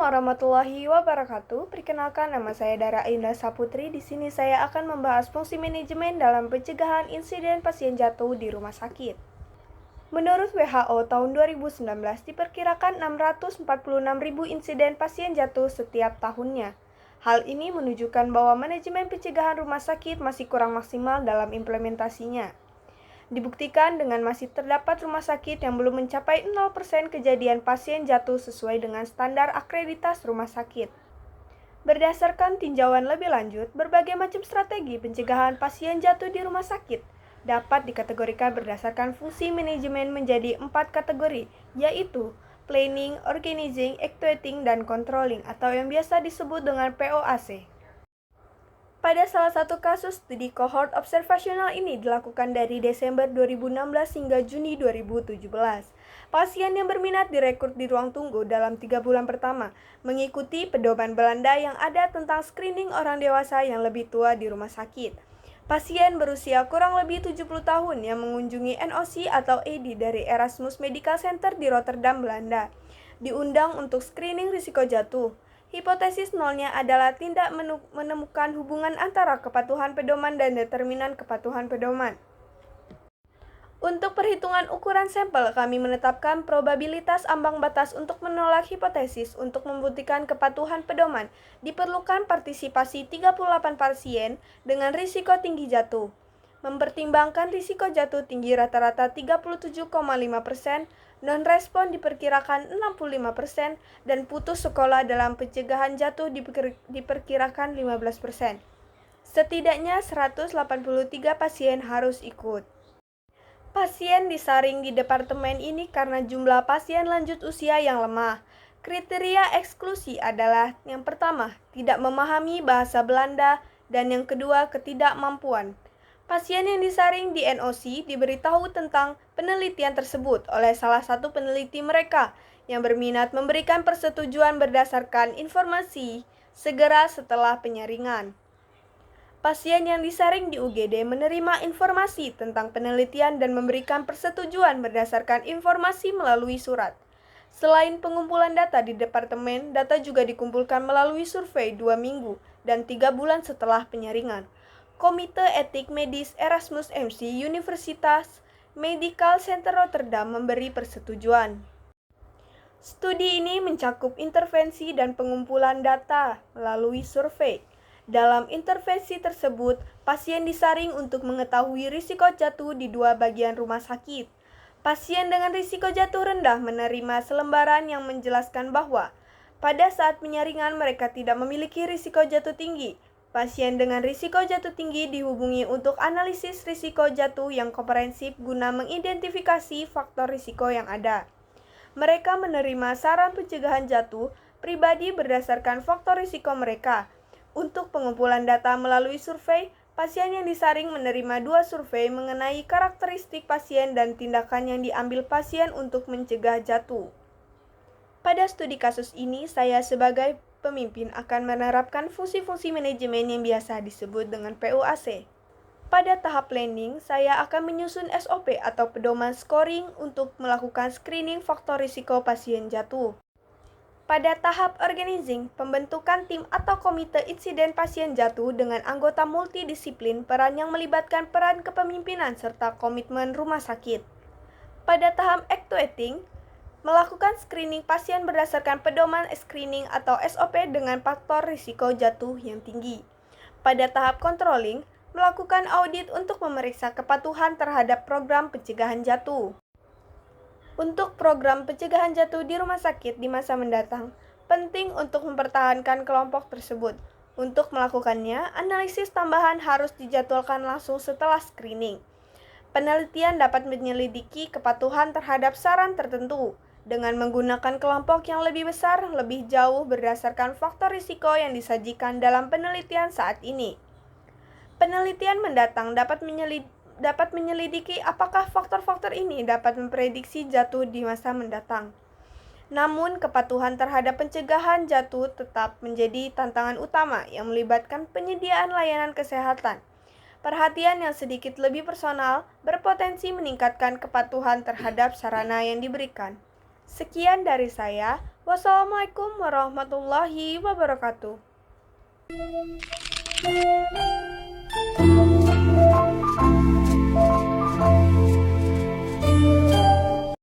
warahmatullahi wabarakatuh. Perkenalkan, nama saya Dara Indah Saputri. Di sini saya akan membahas fungsi manajemen dalam pencegahan insiden pasien jatuh di rumah sakit. Menurut WHO tahun 2019 diperkirakan 646.000 insiden pasien jatuh setiap tahunnya. Hal ini menunjukkan bahwa manajemen pencegahan rumah sakit masih kurang maksimal dalam implementasinya. Dibuktikan dengan masih terdapat rumah sakit yang belum mencapai 0% kejadian pasien jatuh sesuai dengan standar akreditas rumah sakit. Berdasarkan tinjauan lebih lanjut, berbagai macam strategi pencegahan pasien jatuh di rumah sakit dapat dikategorikan berdasarkan fungsi manajemen menjadi 4 kategori, yaitu planning, organizing, actuating, dan controlling atau yang biasa disebut dengan POAC. Pada salah satu kasus studi cohort observasional ini dilakukan dari Desember 2016 hingga Juni 2017. Pasien yang berminat direkrut di ruang tunggu dalam 3 bulan pertama, mengikuti pedoman Belanda yang ada tentang screening orang dewasa yang lebih tua di rumah sakit. Pasien berusia kurang lebih 70 tahun yang mengunjungi NOC atau AD dari Erasmus Medical Center di Rotterdam, Belanda, diundang untuk screening risiko jatuh. Hipotesis nolnya adalah tidak menemukan hubungan antara kepatuhan pedoman dan determinan kepatuhan pedoman. Untuk perhitungan ukuran sampel, kami menetapkan probabilitas ambang batas untuk menolak hipotesis. Untuk membuktikan kepatuhan pedoman, diperlukan partisipasi 38 pasien dengan risiko tinggi jatuh. Mempertimbangkan risiko jatuh tinggi rata-rata 37,5%, non-respon diperkirakan 65%, dan putus sekolah dalam pencegahan jatuh diperkirakan 15%. Setidaknya 183 pasien harus ikut. Pasien disaring di departemen ini karena jumlah pasien lanjut usia yang lemah. Kriteria eksklusi adalah yang pertama, tidak memahami bahasa Belanda, dan yang kedua, ketidakmampuan. Pasien yang disaring di NOC diberitahu tentang penelitian tersebut oleh salah satu peneliti mereka yang berminat memberikan persetujuan berdasarkan informasi segera setelah penyaringan. Pasien yang disaring di UGD menerima informasi tentang penelitian dan memberikan persetujuan berdasarkan informasi melalui surat. Selain pengumpulan data di departemen, data juga dikumpulkan melalui survei 2 minggu dan 3 bulan setelah penyaringan. Komite Etik Medis Erasmus MC Universitas Medical Center Rotterdam memberi persetujuan. Studi ini mencakup intervensi dan pengumpulan data melalui survei. Dalam intervensi tersebut, pasien disaring untuk mengetahui risiko jatuh di 2 bagian rumah sakit. Pasien dengan risiko jatuh rendah menerima selembaran yang menjelaskan bahwa pada saat penyaringan mereka tidak memiliki risiko jatuh tinggi. Pasien dengan risiko jatuh tinggi dihubungi untuk analisis risiko jatuh yang komprehensif guna mengidentifikasi faktor risiko yang ada. Mereka menerima saran pencegahan jatuh pribadi berdasarkan faktor risiko mereka. Untuk pengumpulan data melalui survei, pasien yang disaring menerima 2 survei mengenai karakteristik pasien dan tindakan yang diambil pasien untuk mencegah jatuh. Pada studi kasus ini, saya sebagai pemimpin akan menerapkan fungsi-fungsi manajemen yang biasa disebut dengan POAC. Pada tahap planning, saya akan menyusun SOP atau pedoman scoring untuk melakukan screening faktor risiko pasien jatuh. Pada tahap organizing, pembentukan tim atau komite insiden pasien jatuh dengan anggota multidisiplin, peran yang melibatkan peran kepemimpinan serta komitmen rumah sakit. Pada tahap actuating, melakukan screening pasien berdasarkan pedoman screening atau SOP dengan faktor risiko jatuh yang tinggi. Pada tahap controlling, melakukan audit untuk memeriksa kepatuhan terhadap program pencegahan jatuh. Untuk program pencegahan jatuh di rumah sakit di masa mendatang, penting untuk mempertahankan kelompok tersebut. Untuk melakukannya, analisis tambahan harus dijadwalkan langsung setelah screening. Penelitian dapat menyelidiki kepatuhan terhadap saran tertentu dengan menggunakan kelompok yang lebih besar lebih jauh berdasarkan faktor risiko yang disajikan dalam penelitian saat ini. Penelitian mendatang dapat menyelidiki apakah faktor-faktor ini dapat memprediksi jatuh di masa mendatang. Namun, kepatuhan terhadap pencegahan jatuh tetap menjadi tantangan utama yang melibatkan penyediaan layanan kesehatan. Perhatian yang sedikit lebih personal berpotensi meningkatkan kepatuhan terhadap sarana yang diberikan. Sekian dari saya. Wassalamualaikum warahmatullahi wabarakatuh.